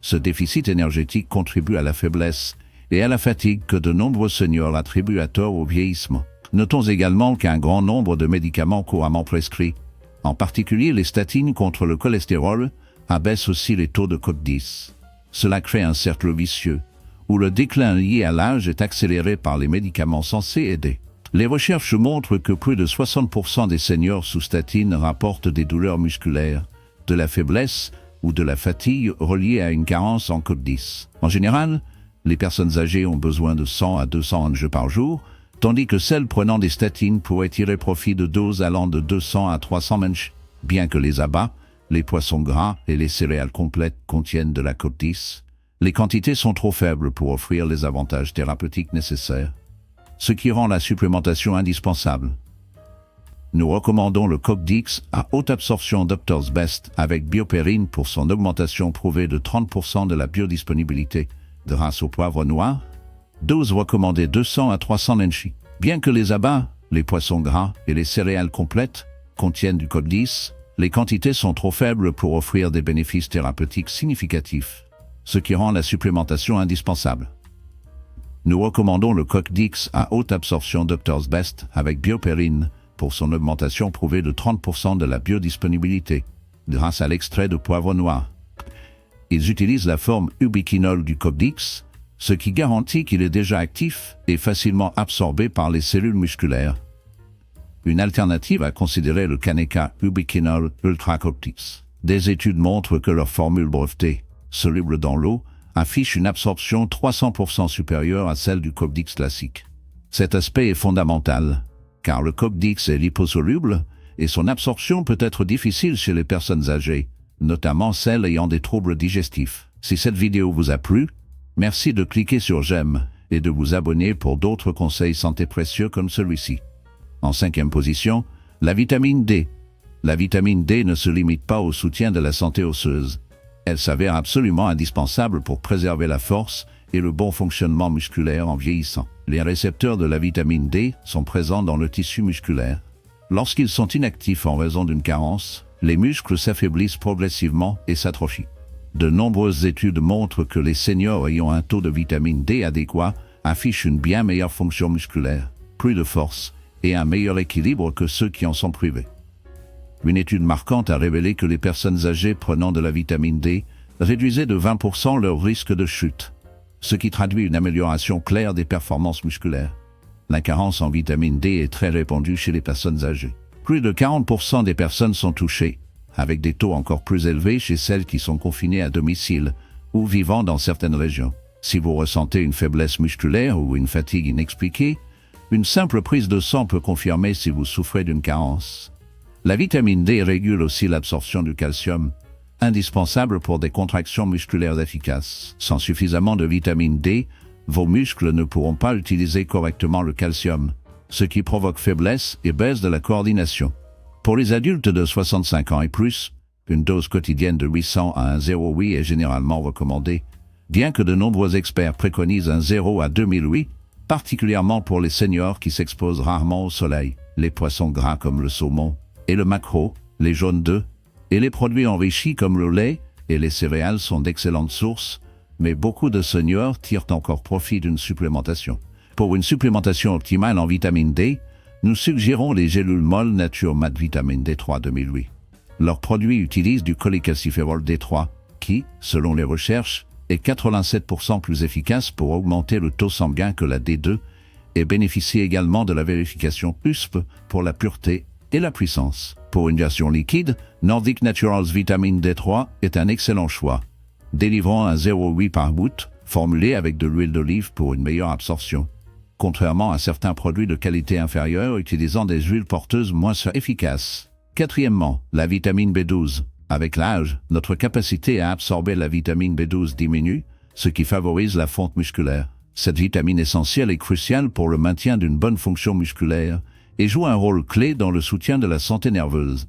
Ce déficit énergétique contribue à la faiblesse et à la fatigue que de nombreux seniors attribuent à tort au vieillissement. Notons également qu'un grand nombre de médicaments couramment prescrits, en particulier les statines contre le cholestérol, abaissent aussi les taux de COQ10. Cela crée un cercle vicieux, où le déclin lié à l'âge est accéléré par les médicaments censés aider. Les recherches montrent que plus de 60% des seniors sous statine rapportent des douleurs musculaires, de la faiblesse ou de la fatigue reliée à une carence en COQ10. En général, les personnes âgées ont besoin de 100 à 200 mg par jour, tandis que celles prenant des statines pourraient tirer profit de doses allant de 200 à 300 mg. Bien que les abats, les poissons gras et les céréales complètes contiennent de la COQ10, les quantités sont trop faibles pour offrir les avantages thérapeutiques nécessaires, ce qui rend la supplémentation indispensable. Nous recommandons le COQ10 à haute absorption Doctor's Best avec biopérine pour son augmentation prouvée de 30% de la biodisponibilité grâce au poivre noir. Dose recommandée 200 à 300 mg. Bien que les abats, les poissons gras et les céréales complètes contiennent du COQ10, les quantités sont trop faibles pour offrir des bénéfices thérapeutiques significatifs, ce qui rend la supplémentation indispensable. Nous recommandons le COQ10 à haute absorption Doctor's Best avec biopérine pour son augmentation prouvée de 30% de la biodisponibilité grâce à l'extrait de poivre noir. Ils utilisent la forme ubiquinol du COQ10, ce qui garantit qu'il est déjà actif et facilement absorbé par les cellules musculaires. Une alternative à considérer le Kaneka ubiquinol Ultra COQ10. Des études montrent que leur formule brevetée, soluble dans l'eau, affiche une absorption 300% supérieure à celle du COQ10 classique. Cet aspect est fondamental, car le COQ10 est liposoluble et son absorption peut être difficile chez les personnes âgées, notamment celles ayant des troubles digestifs. Si cette vidéo vous a plu, merci de cliquer sur j'aime et de vous abonner pour d'autres conseils santé précieux comme celui-ci. En 5e position, la vitamine D. La vitamine D ne se limite pas au soutien de la santé osseuse. Elle s'avère absolument indispensable pour préserver la force et le bon fonctionnement musculaire en vieillissant. Les récepteurs de la vitamine D sont présents dans le tissu musculaire. Lorsqu'ils sont inactifs en raison d'une carence, les muscles s'affaiblissent progressivement et s'atrophient. De nombreuses études montrent que les seniors ayant un taux de vitamine D adéquat affichent une bien meilleure fonction musculaire, plus de force et un meilleur équilibre que ceux qui en sont privés. Une étude marquante a révélé que les personnes âgées prenant de la vitamine D réduisaient de 20% leur risque de chute, ce qui traduit une amélioration claire des performances musculaires. La carence en vitamine D est très répandue chez les personnes âgées. Plus de 40% des personnes sont touchées, avec des taux encore plus élevés chez celles qui sont confinées à domicile ou vivant dans certaines régions. Si vous ressentez une faiblesse musculaire ou une fatigue inexpliquée, une simple prise de sang peut confirmer si vous souffrez d'une carence. La vitamine D régule aussi l'absorption du calcium, indispensable pour des contractions musculaires efficaces. Sans suffisamment de vitamine D, vos muscles ne pourront pas utiliser correctement le calcium, ce qui provoque faiblesse et baisse de la coordination. Pour les adultes de 65 ans et plus, une dose quotidienne de 800 à 1,08 est généralement recommandée, bien que de nombreux experts préconisent un 0 à 2008, particulièrement pour les seniors qui s'exposent rarement au soleil, les poissons gras comme le saumon et le maquereau, les jaunes d'œufs, et les produits enrichis comme le lait et les céréales sont d'excellentes sources, mais beaucoup de seniors tirent encore profit d'une supplémentation. Pour une supplémentation optimale en vitamine D, nous suggérons les gélules molles Nature Mat Vitamine D3 2008. Leurs produits utilisent du cholécalciférol D3, qui, selon les recherches, est 87% plus efficace pour augmenter le taux sanguin que la D2 et bénéficie également de la vérification USP pour la pureté et la puissance. Pour une version liquide, Nordic Naturals Vitamine D3 est un excellent choix, délivrant un 0,8 par goutte, formulé avec de l'huile d'olive pour une meilleure absorption, contrairement à certains produits de qualité inférieure utilisant des huiles porteuses moins efficaces. Quatrièmement, la vitamine B12. Avec l'âge, notre capacité à absorber la vitamine B12 diminue, ce qui favorise la fonte musculaire. Cette vitamine essentielle est cruciale pour le maintien d'une bonne fonction musculaire et joue un rôle clé dans le soutien de la santé nerveuse.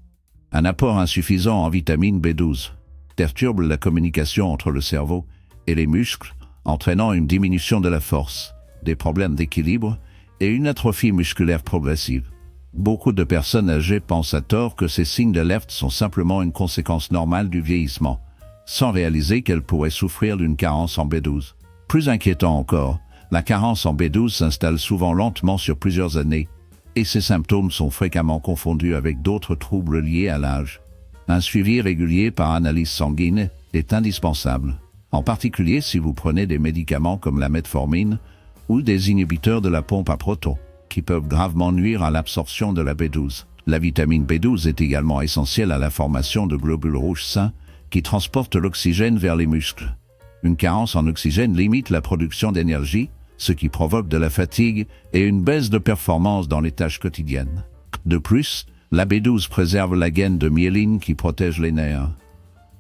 Un apport insuffisant en vitamine B12 perturbe la communication entre le cerveau et les muscles, entraînant une diminution de la force, des problèmes d'équilibre et une atrophie musculaire progressive. Beaucoup de personnes âgées pensent à tort que ces signes d'alerte sont simplement une conséquence normale du vieillissement, sans réaliser qu'elles pourraient souffrir d'une carence en B12. Plus inquiétant encore, la carence en B12 s'installe souvent lentement sur plusieurs années, et ces symptômes sont fréquemment confondus avec d'autres troubles liés à l'âge. Un suivi régulier par analyse sanguine est indispensable, en particulier si vous prenez des médicaments comme la metformine ou des inhibiteurs de la pompe à protons, qui peuvent gravement nuire à l'absorption de la B12. La vitamine B12 est également essentielle à la formation de globules rouges sains qui transportent l'oxygène vers les muscles. Une carence en oxygène limite la production d'énergie, ce qui provoque de la fatigue et une baisse de performance dans les tâches quotidiennes. De plus, la B12 préserve la gaine de myéline qui protège les nerfs.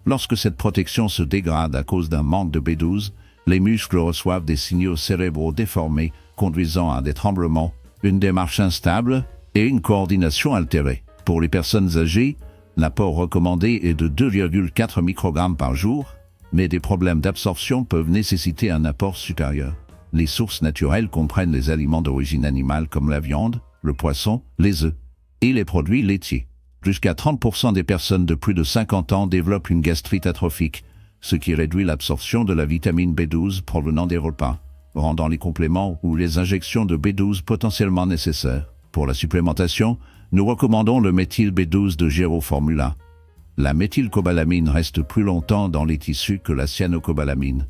Lorsque cette protection se dégrade à cause d'un manque de B12, les muscles reçoivent des signaux cérébraux déformés, conduisant à des tremblements, une démarche instable et une coordination altérée. Pour les personnes âgées, l'apport recommandé est de 2,4 microgrammes par jour, mais des problèmes d'absorption peuvent nécessiter un apport supérieur. Les sources naturelles comprennent les aliments d'origine animale comme la viande, le poisson, les œufs et les produits laitiers. Jusqu'à 30% des personnes de plus de 50 ans développent une gastrite atrophique, ce qui réduit l'absorption de la vitamine B12 provenant des repas, rendant les compléments ou les injections de B12 potentiellement nécessaires. Pour la supplémentation, nous recommandons le méthyl B12 de Gero Formula. La méthylcobalamine reste plus longtemps dans les tissus que la cyanocobalamine,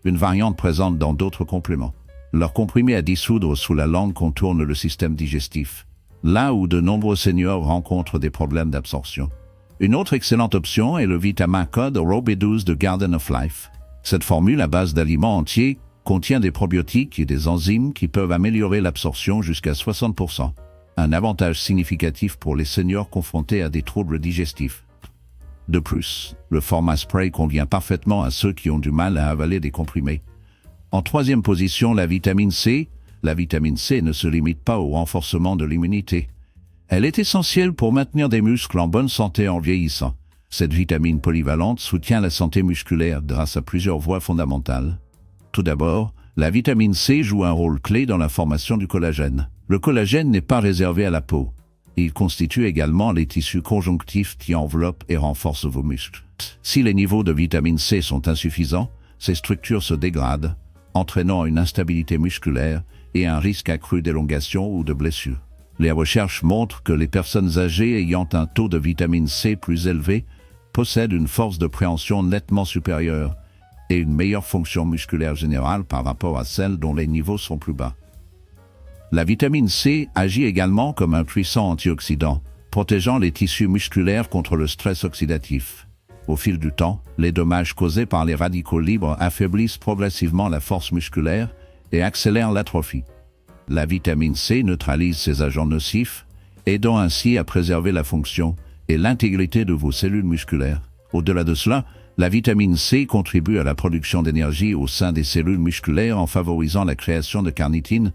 une variante présente dans d'autres compléments. Leur comprimé à dissoudre sous la langue contourne le système digestif, là où de nombreux seniors rencontrent des problèmes d'absorption. Une autre excellente option est le Vitamacode Raw B12 de Garden of Life. Cette formule à base d'aliments entiers contient des probiotiques et des enzymes qui peuvent améliorer l'absorption jusqu'à 60%. Un avantage significatif pour les seniors confrontés à des troubles digestifs. De plus, le format spray convient parfaitement à ceux qui ont du mal à avaler des comprimés. En troisième position, la vitamine C. La vitamine C ne se limite pas au renforcement de l'immunité. Elle est essentielle pour maintenir des muscles en bonne santé en vieillissant. Cette vitamine polyvalente soutient la santé musculaire grâce à plusieurs voies fondamentales. Tout d'abord, la vitamine C joue un rôle clé dans la formation du collagène. Le collagène n'est pas réservé à la peau. Il constitue également les tissus conjonctifs qui enveloppent et renforcent vos muscles. Si les niveaux de vitamine C sont insuffisants, ces structures se dégradent, entraînant une instabilité musculaire et un risque accru d'élongation ou de blessure. Les recherches montrent que les personnes âgées ayant un taux de vitamine C plus élevé possèdent une force de préhension nettement supérieure et une meilleure fonction musculaire générale par rapport à celles dont les niveaux sont plus bas. La vitamine C agit également comme un puissant antioxydant, protégeant les tissus musculaires contre le stress oxydatif. Au fil du temps, les dommages causés par les radicaux libres affaiblissent progressivement la force musculaire et accélèrent l'atrophie. La vitamine C neutralise ces agents nocifs, aidant ainsi à préserver la fonction et l'intégrité de vos cellules musculaires. Au-delà de cela, la vitamine C contribue à la production d'énergie au sein des cellules musculaires en favorisant la création de carnitine,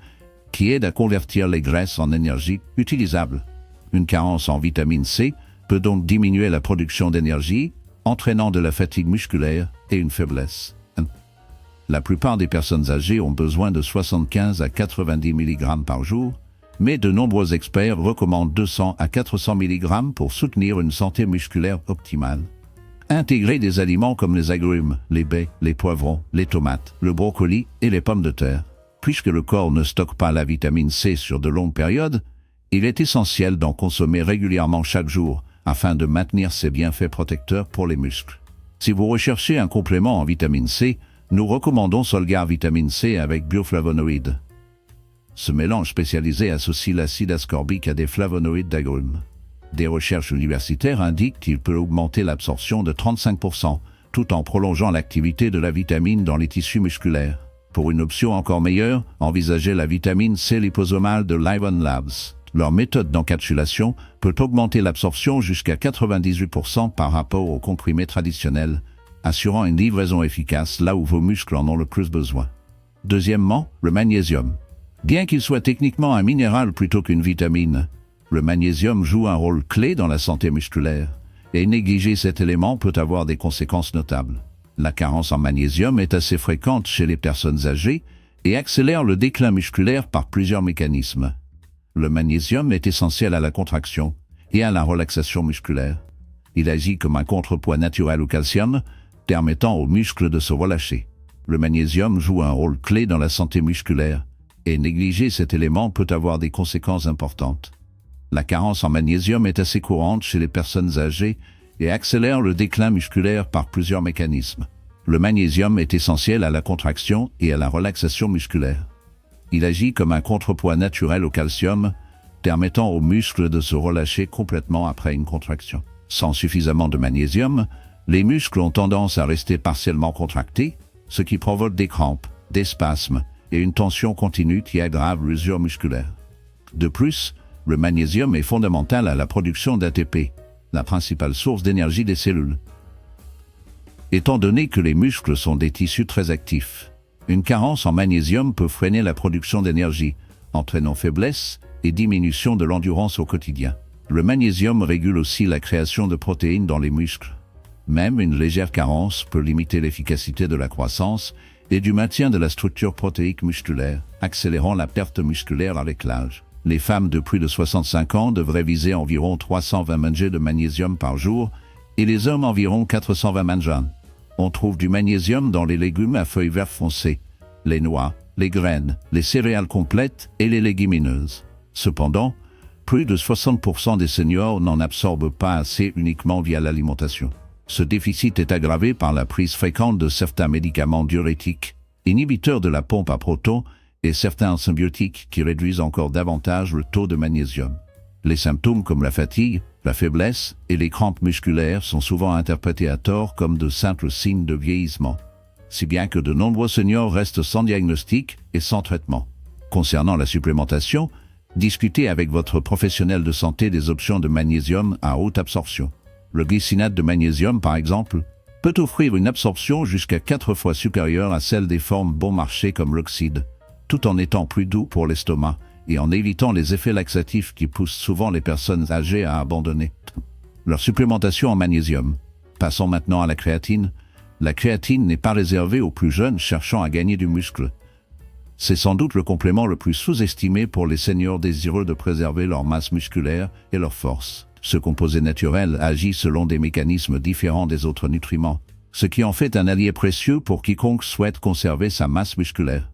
qui aide à convertir les graisses en énergie utilisable. Une carence en vitamine C peut donc diminuer la production d'énergie, entraînant de la fatigue musculaire et une faiblesse. La plupart des personnes âgées ont besoin de 75 à 90 mg par jour, mais de nombreux experts recommandent 200 à 400 mg pour soutenir une santé musculaire optimale. Intégrer des aliments comme les agrumes, les baies, les poivrons, les tomates, le brocoli et les pommes de terre. Puisque le corps ne stocke pas la vitamine C sur de longues périodes, il est essentiel d'en consommer régulièrement chaque jour afin de maintenir ses bienfaits protecteurs pour les muscles. Si vous recherchez un complément en vitamine C, nous recommandons Solgar Vitamine C avec bioflavonoïdes. Ce mélange spécialisé associe l'acide ascorbique à des flavonoïdes d'agrumes. Des recherches universitaires indiquent qu'il peut augmenter l'absorption de 35%, tout en prolongeant l'activité de la vitamine dans les tissus musculaires. Pour une option encore meilleure, envisagez la vitamine C liposomale de Livon Labs. Leur méthode d'encapsulation peut augmenter l'absorption jusqu'à 98% par rapport aux comprimés traditionnels, assurant une livraison efficace là où vos muscles en ont le plus besoin. Deuxièmement, le magnésium. Bien qu'il soit techniquement un minéral plutôt qu'une vitamine, le magnésium joue un rôle clé dans la santé musculaire, et négliger cet élément peut avoir des conséquences notables. La carence en magnésium est assez fréquente chez les personnes âgées et accélère le déclin musculaire par plusieurs mécanismes. Le magnésium est essentiel à la contraction et à la relaxation musculaire. Il agit comme un contrepoids naturel au calcium, permettant aux muscles de se relâcher. Le magnésium joue un rôle clé dans la santé musculaire, et négliger cet élément peut avoir des conséquences importantes. La carence en magnésium est assez courante chez les personnes âgées et accélère le déclin musculaire par plusieurs mécanismes. Le magnésium est essentiel à la contraction et à la relaxation musculaire. Il agit comme un contrepoids naturel au calcium, permettant aux muscles de se relâcher complètement après une contraction. Sans suffisamment de magnésium, les muscles ont tendance à rester partiellement contractés, ce qui provoque des crampes, des spasmes et une tension continue qui aggrave l'usure musculaire. De plus, le magnésium est fondamental à la production d'ATP, la principale source d'énergie des cellules. Étant donné que les muscles sont des tissus très actifs, une carence en magnésium peut freiner la production d'énergie, entraînant faiblesse et diminution de l'endurance au quotidien. Le magnésium régule aussi la création de protéines dans les muscles. Même une légère carence peut limiter l'efficacité de la croissance et du maintien de la structure protéique musculaire, accélérant la perte musculaire avec l'âge. Les femmes de plus de 65 ans devraient viser environ 320 mg de magnésium par jour et les hommes environ 420 mg. On trouve du magnésium dans les légumes à feuilles vert foncé, les noix, les graines, les céréales complètes et les légumineuses. Cependant, plus de 60% des seniors n'en absorbent pas assez uniquement via l'alimentation. Ce déficit est aggravé par la prise fréquente de certains médicaments diurétiques, inhibiteurs de la pompe à protons et certains symbiotiques qui réduisent encore davantage le taux de magnésium. Les symptômes comme la fatigue, la faiblesse et les crampes musculaires sont souvent interprétés à tort comme de simples signes de vieillissement, si bien que de nombreux seniors restent sans diagnostic et sans traitement. Concernant la supplémentation, discutez avec votre professionnel de santé des options de magnésium à haute absorption. Le glycinate de magnésium, par exemple, peut offrir une absorption jusqu'à 4 fois supérieure à celle des formes bon marché comme l'oxyde, tout en étant plus doux pour l'estomac et en évitant les effets laxatifs qui poussent souvent les personnes âgées à abandonner leur supplémentation en magnésium. Passons maintenant à la créatine. La créatine n'est pas réservée aux plus jeunes cherchant à gagner du muscle. C'est sans doute le complément le plus sous-estimé pour les seniors désireux de préserver leur masse musculaire et leur force. Ce composé naturel agit selon des mécanismes différents des autres nutriments, ce qui en fait un allié précieux pour quiconque souhaite conserver sa masse musculaire.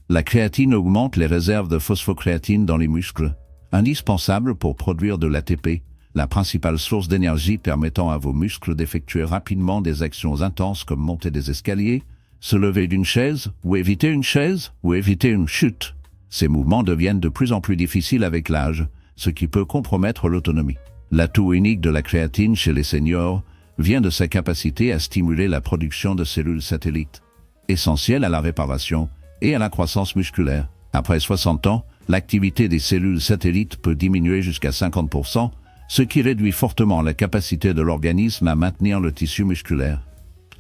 La créatine augmente les réserves de phosphocréatine dans les muscles, indispensable pour produire de l'ATP, la principale source d'énergie permettant à vos muscles d'effectuer rapidement des actions intenses comme monter des escaliers, se lever d'une chaise, ou éviter une chute. Ces mouvements deviennent de plus en plus difficiles avec l'âge, ce qui peut compromettre l'autonomie. L'atout unique de la créatine chez les seniors vient de sa capacité à stimuler la production de cellules satellites, essentielles à la réparation et à la croissance musculaire. Après 60 ans, l'activité des cellules satellites peut diminuer jusqu'à 50%, ce qui réduit fortement la capacité de l'organisme à maintenir le tissu musculaire.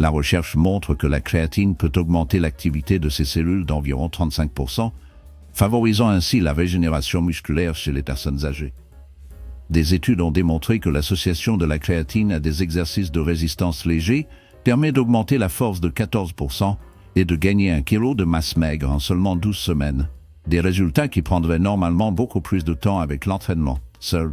La recherche montre que la créatine peut augmenter l'activité de ces cellules d'environ 35%, favorisant ainsi la régénération musculaire chez les personnes âgées. Des études ont démontré que l'association de la créatine à des exercices de résistance légers permet d'augmenter la force de 14% et de gagner 1 kg de masse maigre en seulement 12 semaines. Des résultats qui prendraient normalement beaucoup plus de temps avec l'entraînement seul.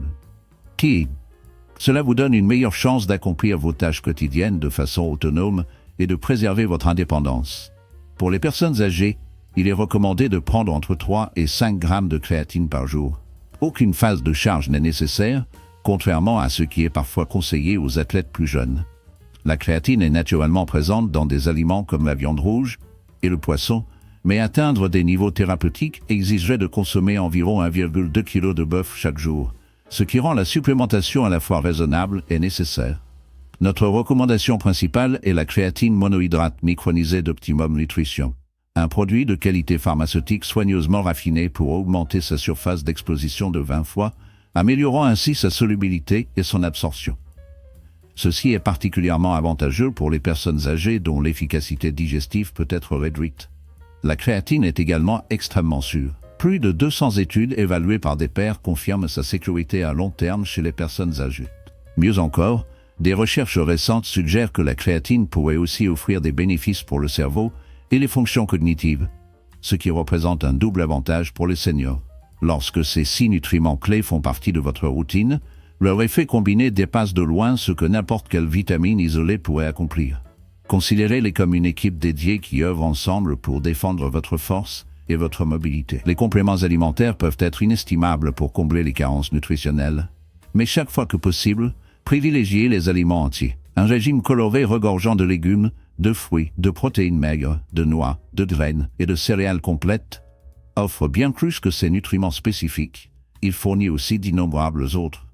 Cela vous donne une meilleure chance d'accomplir vos tâches quotidiennes de façon autonome et de préserver votre indépendance. Pour les personnes âgées, il est recommandé de prendre entre 3 et 5 grammes de créatine par jour. Aucune phase de charge n'est nécessaire, contrairement à ce qui est parfois conseillé aux athlètes plus jeunes. La créatine est naturellement présente dans des aliments comme la viande rouge et le poisson, mais atteindre des niveaux thérapeutiques exigerait de consommer environ 1,2 kg de bœuf chaque jour, ce qui rend la supplémentation à la fois raisonnable et nécessaire. Notre recommandation principale est la créatine monohydrate micronisée d'Optimum Nutrition, un produit de qualité pharmaceutique soigneusement raffiné pour augmenter sa surface d'exposition de 20 fois, améliorant ainsi sa solubilité et son absorption. Ceci est particulièrement avantageux pour les personnes âgées dont l'efficacité digestive peut être réduite. La créatine est également extrêmement sûre. Plus de 200 études évaluées par des pairs confirment sa sécurité à long terme chez les personnes âgées. Mieux encore, des recherches récentes suggèrent que la créatine pourrait aussi offrir des bénéfices pour le cerveau et les fonctions cognitives, ce qui représente un double avantage pour les seniors. Lorsque ces 6 nutriments clés font partie de votre routine, leur effet combiné dépasse de loin ce que n'importe quelle vitamine isolée pourrait accomplir. Considérez-les comme une équipe dédiée qui œuvre ensemble pour défendre votre force et votre mobilité. Les compléments alimentaires peuvent être inestimables pour combler les carences nutritionnelles, mais chaque fois que possible, privilégiez les aliments entiers. Un régime coloré regorgeant de légumes, de fruits, de protéines maigres, de noix, de graines et de céréales complètes offre bien plus que ces nutriments spécifiques. Il fournit aussi d'innombrables autres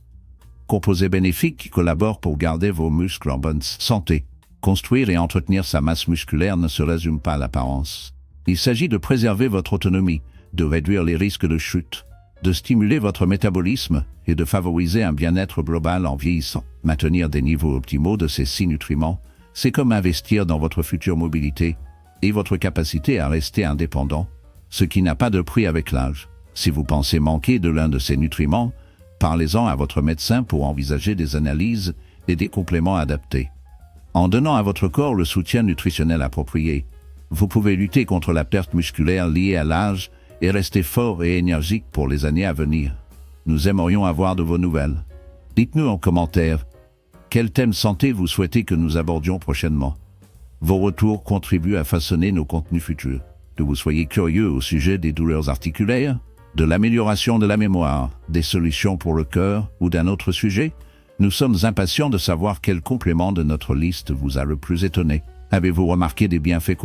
composés bénéfiques qui collaborent pour garder vos muscles en bonne santé. Construire et entretenir sa masse musculaire ne se résume pas à l'apparence. Il s'agit de préserver votre autonomie, de réduire les risques de chute, de stimuler votre métabolisme et de favoriser un bien-être global en vieillissant. Maintenir des niveaux optimaux de ces 6 nutriments, c'est comme investir dans votre future mobilité et votre capacité à rester indépendant, ce qui n'a pas de prix avec l'âge. Si vous pensez manquer de l'un de ces nutriments, parlez-en à votre médecin pour envisager des analyses et des compléments adaptés. En donnant à votre corps le soutien nutritionnel approprié, vous pouvez lutter contre la perte musculaire liée à l'âge et rester fort et énergique pour les années à venir. Nous aimerions avoir de vos nouvelles. Dites-nous en commentaire quel thème santé vous souhaitez que nous abordions prochainement. Vos retours contribuent à façonner nos contenus futurs. Que vous soyez curieux au sujet des douleurs articulaires, de l'amélioration de la mémoire, des solutions pour le cœur ou d'un autre sujet, nous sommes impatients de savoir quel complément de notre liste vous a le plus étonné. Avez-vous remarqué des bienfaits